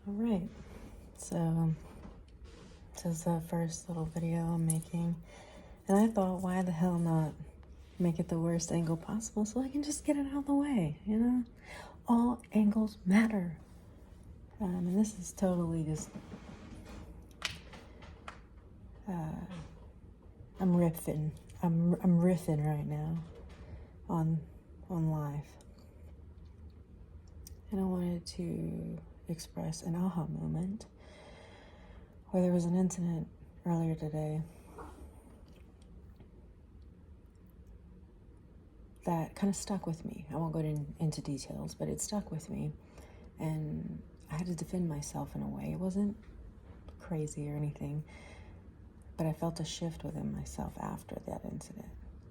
All right, so this is the first little video I'm making, and I thought, why the hell not make it the worst angle possible so I can just get it out of the way, you know? All angles matter. And this is totally just, I'm riffing. I'm riffing right now on life. And I wanted to express an aha moment where there was an incident earlier today that kind of stuck with me. I won't go into details, but it stuck with me. And I had to defend myself in a way. It wasn't crazy or anything, but I felt a shift within myself after that incident.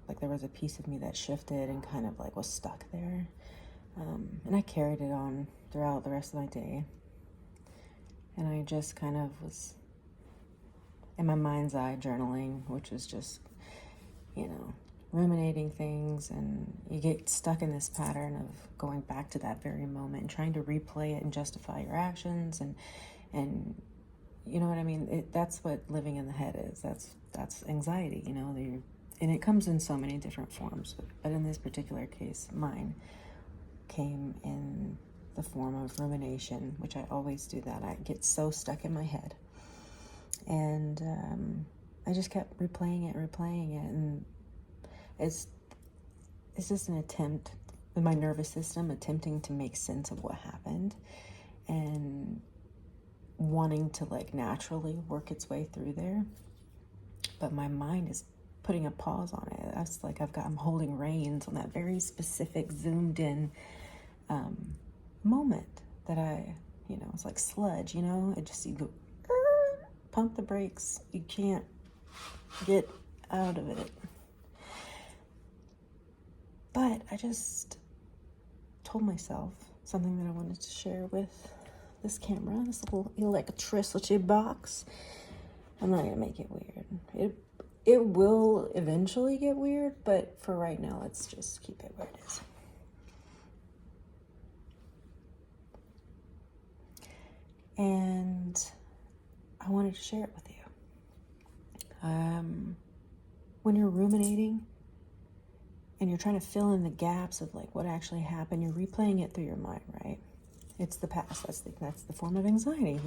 Like there was a piece of me that shifted and kind of like was stuck there. And I carried it on throughout the rest of my day. And I just kind of was in my mind's eye journaling, which is just, ruminating things, and you get stuck in this pattern of going back to that very moment and trying to replay it and justify your actions, and you know what I mean? That's what living in the head is. That's anxiety, and it comes in so many different forms, but in this particular case, mine came in the form of rumination, which I always do that. I get so stuck in my head, and I just kept replaying it, and it's just an attempt in my nervous system, attempting to make sense of what happened and wanting to like naturally work its way through there. But my mind is putting a pause on it. That's like I'm holding reins on that very specific zoomed in moment that it's like sludge, it just, you go, pump the brakes. You can't get out of it. But I just told myself something that I wanted to share with this camera, this little electricity box. I'm not going to make it weird. It will eventually get weird, but for right now, let's just keep it where it is. And I wanted to share it with you. When you're ruminating and you're trying to fill in the gaps of like what actually happened, you're replaying it through your mind, right? It's the past. That's the form of anxiety,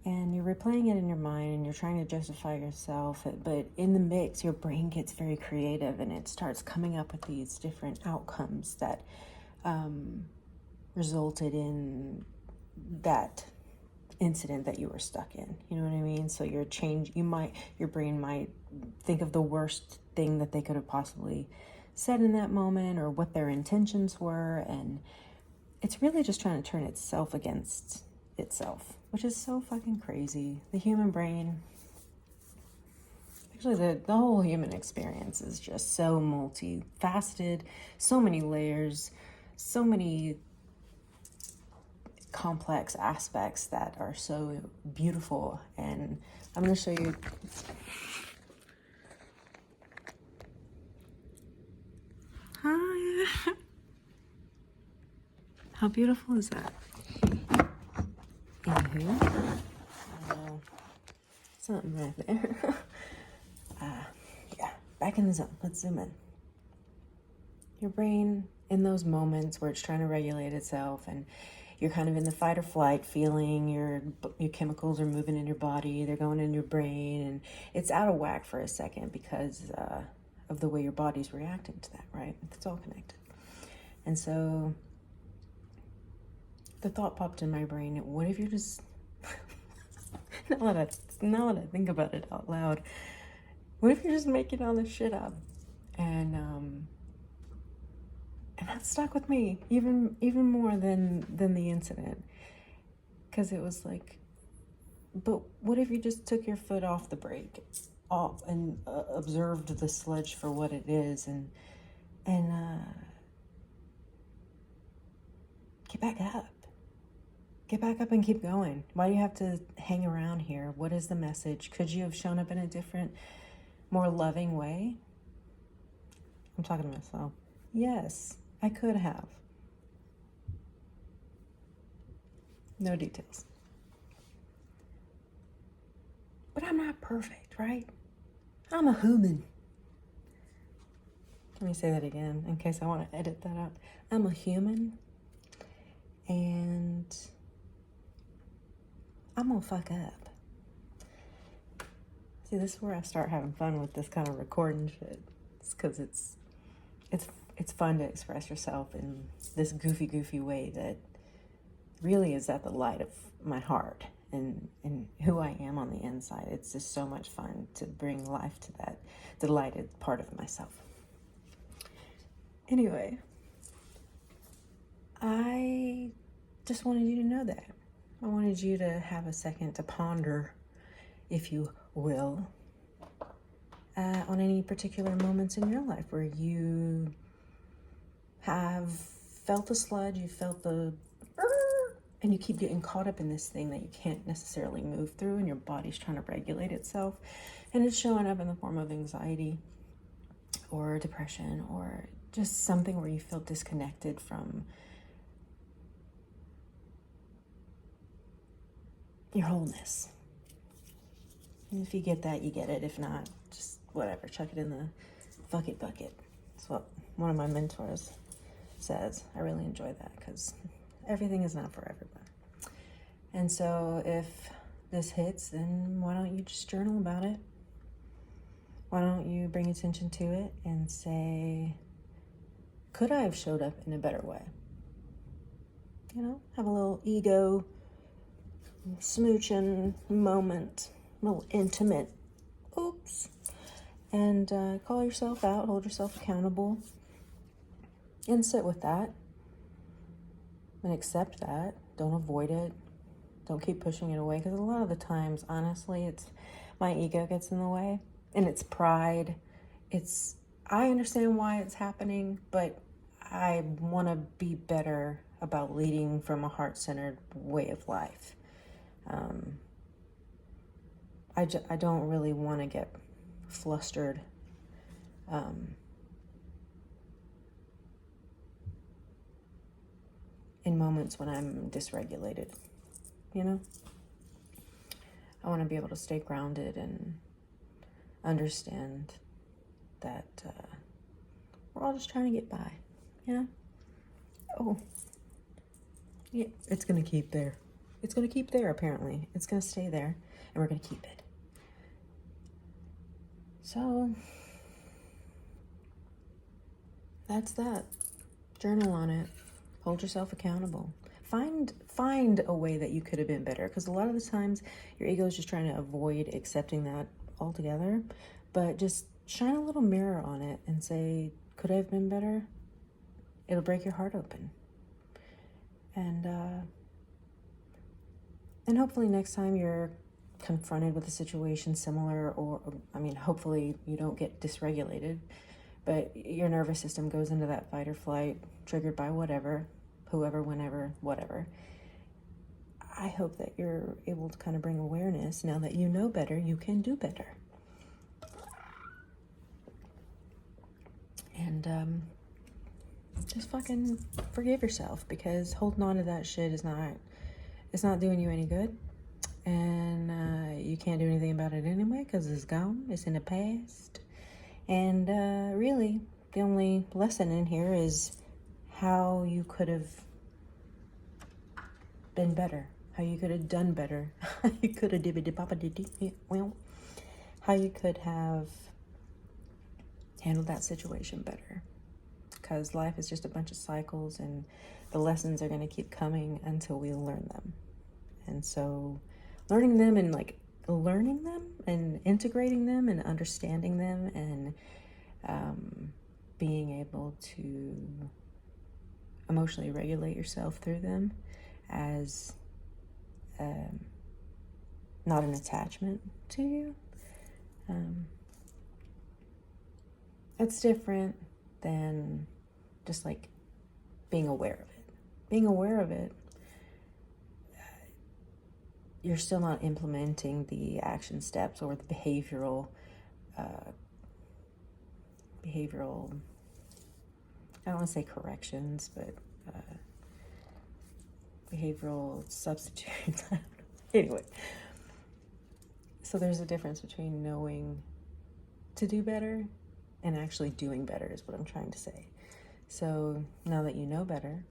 And you're replaying it in your mind and you're trying to justify yourself. But in the mix, your brain gets very creative and it starts coming up with these different outcomes that resulted in that incident that you were stuck in. You know what I mean? So your brain might think of the worst thing that they could have possibly said in that moment, or what their intentions were, and it's really just trying to turn itself against itself, which is so fucking crazy. The human brain, actually the whole human experience is just so multifaceted, so many layers, so many complex aspects that are so beautiful. And I'm going to show you. Hi. How beautiful is that? Anywho, something right there. Yeah, back in the zone. Let's zoom in. Your brain, in those moments where it's trying to regulate itself and you're kind of in the fight or flight feeling, your chemicals are moving in your body, they're going in your brain, and it's out of whack for a second because of the way your body's reacting to that, right? It's all connected. And so the thought popped in my brain, what if you're just, now that I think about it out loud, what if you're just making all this shit up? And that stuck with me even more than the incident, because it was like, but what if you just took your foot off the brake, and observed the sludge for what it is, and get back up and keep going? Why do you have to hang around here? What is the message? Could you have shown up in a different, more loving way? I'm talking to myself. Yes, I could have. No details. perfect, right? I'm a human. Let me say that again in case I want to edit that out. I'm a human, and I'm gonna fuck up. See, this is where I start having fun with this kind of recording shit. It's because it's fun to express yourself in this goofy way that really is at the light of my heart and who I am on the inside. It's just so much fun to bring life to that delighted part of myself. Anyway, I just wanted you to know that. I wanted you to have a second to ponder, if you will, on any particular moments in your life where you have felt the sludge, you felt the, and you keep getting caught up in this thing that you can't necessarily move through, and your body's trying to regulate itself, and it's showing up in the form of anxiety or depression or just something where you feel disconnected from your wholeness. And if you get that, you get it. If not, just whatever, chuck it in the fuck it bucket. That's what one of my mentors says. I really enjoy that because everything is not for everyone. And so if this hits, then why don't you just journal about it? Why don't you bring attention to it and say, could I have showed up in a better way? You know, have a little ego smooching moment, a little intimate, oops, and call yourself out, hold yourself accountable, and sit with that, and accept that. Don't avoid it. Don't keep pushing it away, because a lot of the times, honestly, it's my ego gets in the way, and it's pride. I understand why it's happening, but I want to be better about leading from a heart-centered way of life. I don't really want to get flustered in moments when I'm dysregulated, you know? I want to be able to stay grounded and understand that we're all just trying to get by, you know? Oh, yeah, it's going to keep there. It's going to keep there, apparently. It's going to stay there, and we're going to keep it. So, that's that. Journal on it. Hold yourself accountable. Find a way that you could have been better, because a lot of the times your ego is just trying to avoid accepting that altogether. But just shine a little mirror on it and say, could I have been better? It'll break your heart open. And hopefully next time you're confronted with a situation similar, or hopefully you don't get dysregulated, but your nervous system goes into that fight or flight, triggered by whatever, whoever, whenever, whatever. I hope that you're able to kind of bring awareness. Now that you know better, you can do better. And just fucking forgive yourself, because holding on to that shit is not doing you any good. And you can't do anything about it anyway, because it's gone. It's in the past. And really, the only lesson in here is how you could have been better, how you could have done better, how you could have how you could have handled that situation better. Because life is just a bunch of cycles, and the lessons are going to keep coming until we learn them. And so learning them and integrating them and understanding them and being able to emotionally regulate yourself through them as not an attachment to you. It's different than just like being aware of it. Being aware of it, you're still not implementing the action steps or the behavioral, I don't want to say corrections, but behavioral substitutes. Anyway, So there's a difference between knowing to do better and actually doing better is what I'm trying to say. So now that you know better,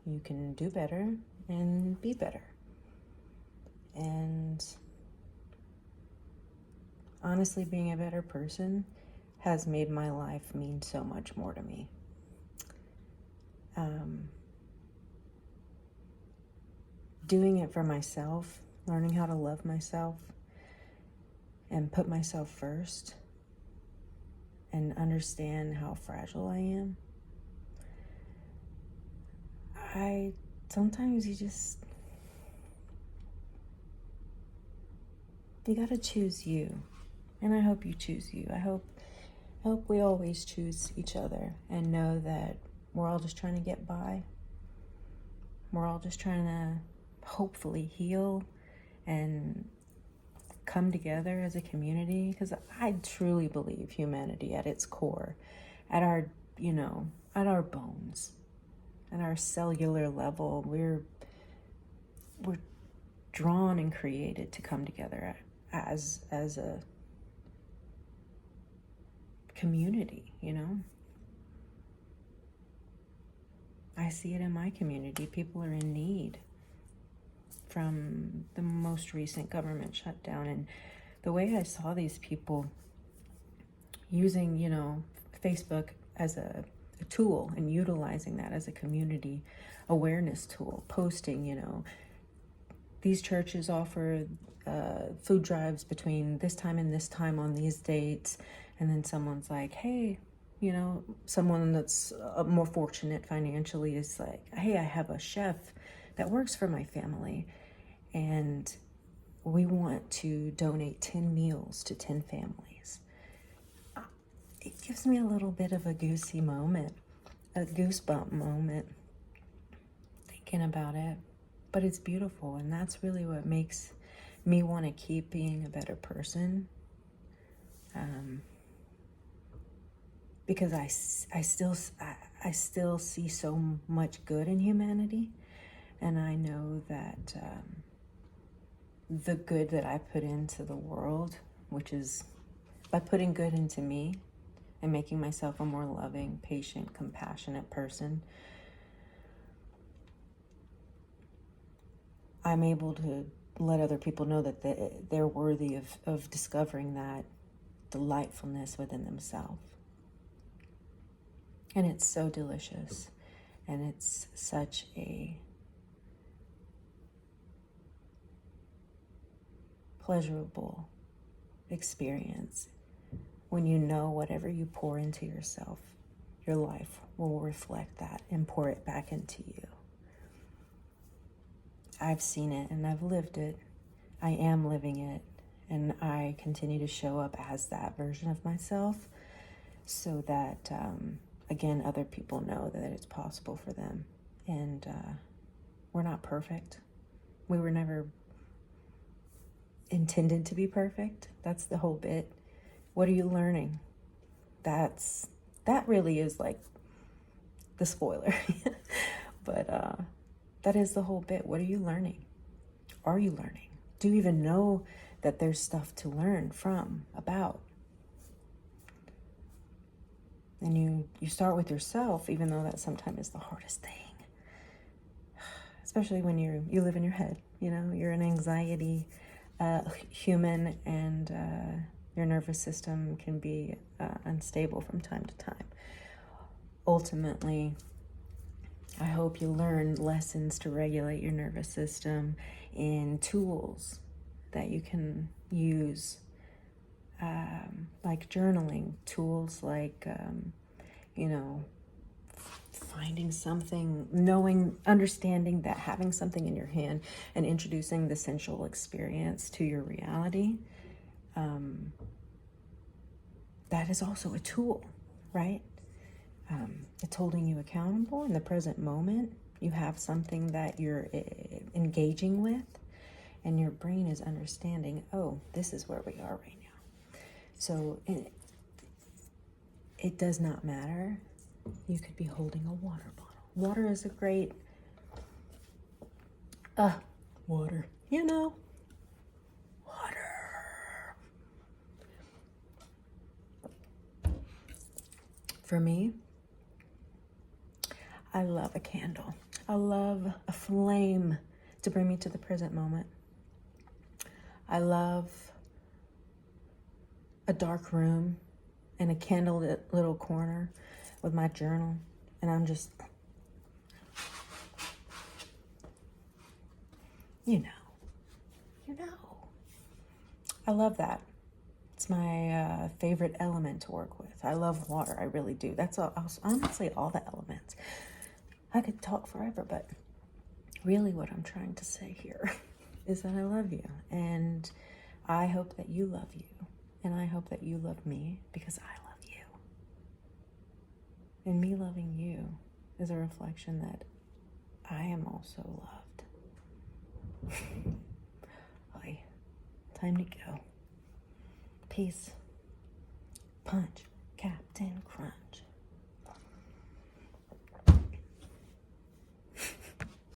you can do better and be better. And honestly, being a better person has made my life mean so much more to me. Doing it for myself, learning how to love myself and put myself first and understand how fragile I am. Sometimes you gotta choose you. And I hope you choose you. I hope we always choose each other and know that we're all just trying to get by. We're all just trying to hopefully heal and come together as a community, because I truly believe humanity at its core, at our bones, at our cellular level, we're drawn and created to come together as a community, I see it in my community. People are in need from the most recent government shutdown. And the way I saw these people using, Facebook as a tool and utilizing that as a community awareness tool, posting, these churches offer food drives between this time and this time on these dates. And then someone's like, hey, someone that's more fortunate financially is like, hey, I have a chef that works for my family, and we want to donate 10 meals to 10 families. It gives me a little bit of a goosebump moment thinking about it, but it's beautiful, and that's really what makes me want to keep being a better person. Because I still see so much good in humanity, and I know that the good that I put into the world, which is by putting good into me and making myself a more loving, patient, compassionate person, I'm able to let other people know that they're worthy of discovering that delightfulness within themselves. And it's so delicious, and it's such a pleasurable experience when you know whatever you pour into yourself, your life will reflect that and pour it back into you. I've seen it and I've lived it. I am living it, and I continue to show up as that version of myself so that again, other people know that it's possible for them. And we're not perfect. We were never intended to be perfect. That's the whole bit. What are you learning? That really is like the spoiler. But that is the whole bit. What are you learning? Are you learning? Do you even know that there's stuff to learn from, about? And you start with yourself, even though that sometimes is the hardest thing. Especially when you live in your head, you're an anxiety human, and your nervous system can be unstable from time to time. Ultimately, I hope you learn lessons to regulate your nervous system in tools that you can use, like journaling, tools like, finding something, understanding that having something in your hand and introducing the sensual experience to your reality, that is also a tool, right? It's holding you accountable in the present moment. You have something that you're engaging with, and your brain is understanding, oh, this is where we are right now. So it does not matter. You could be holding a water bottle. Water is a great, water, water. For me, I love a candle. I love a flame to bring me to the present moment. I love a dark room and a candlelit little corner with my journal, and I'm just, you know. I love that. It's my favorite element to work with. I love water. I really do. That's honestly all the elements. I could talk forever, but really what I'm trying to say here is that I love you. And I hope that you love you. And I hope that you love me because I love you. And me loving you is a reflection that I am also loved. Bye. Time to go. Peace. Punch, Captain Crunch.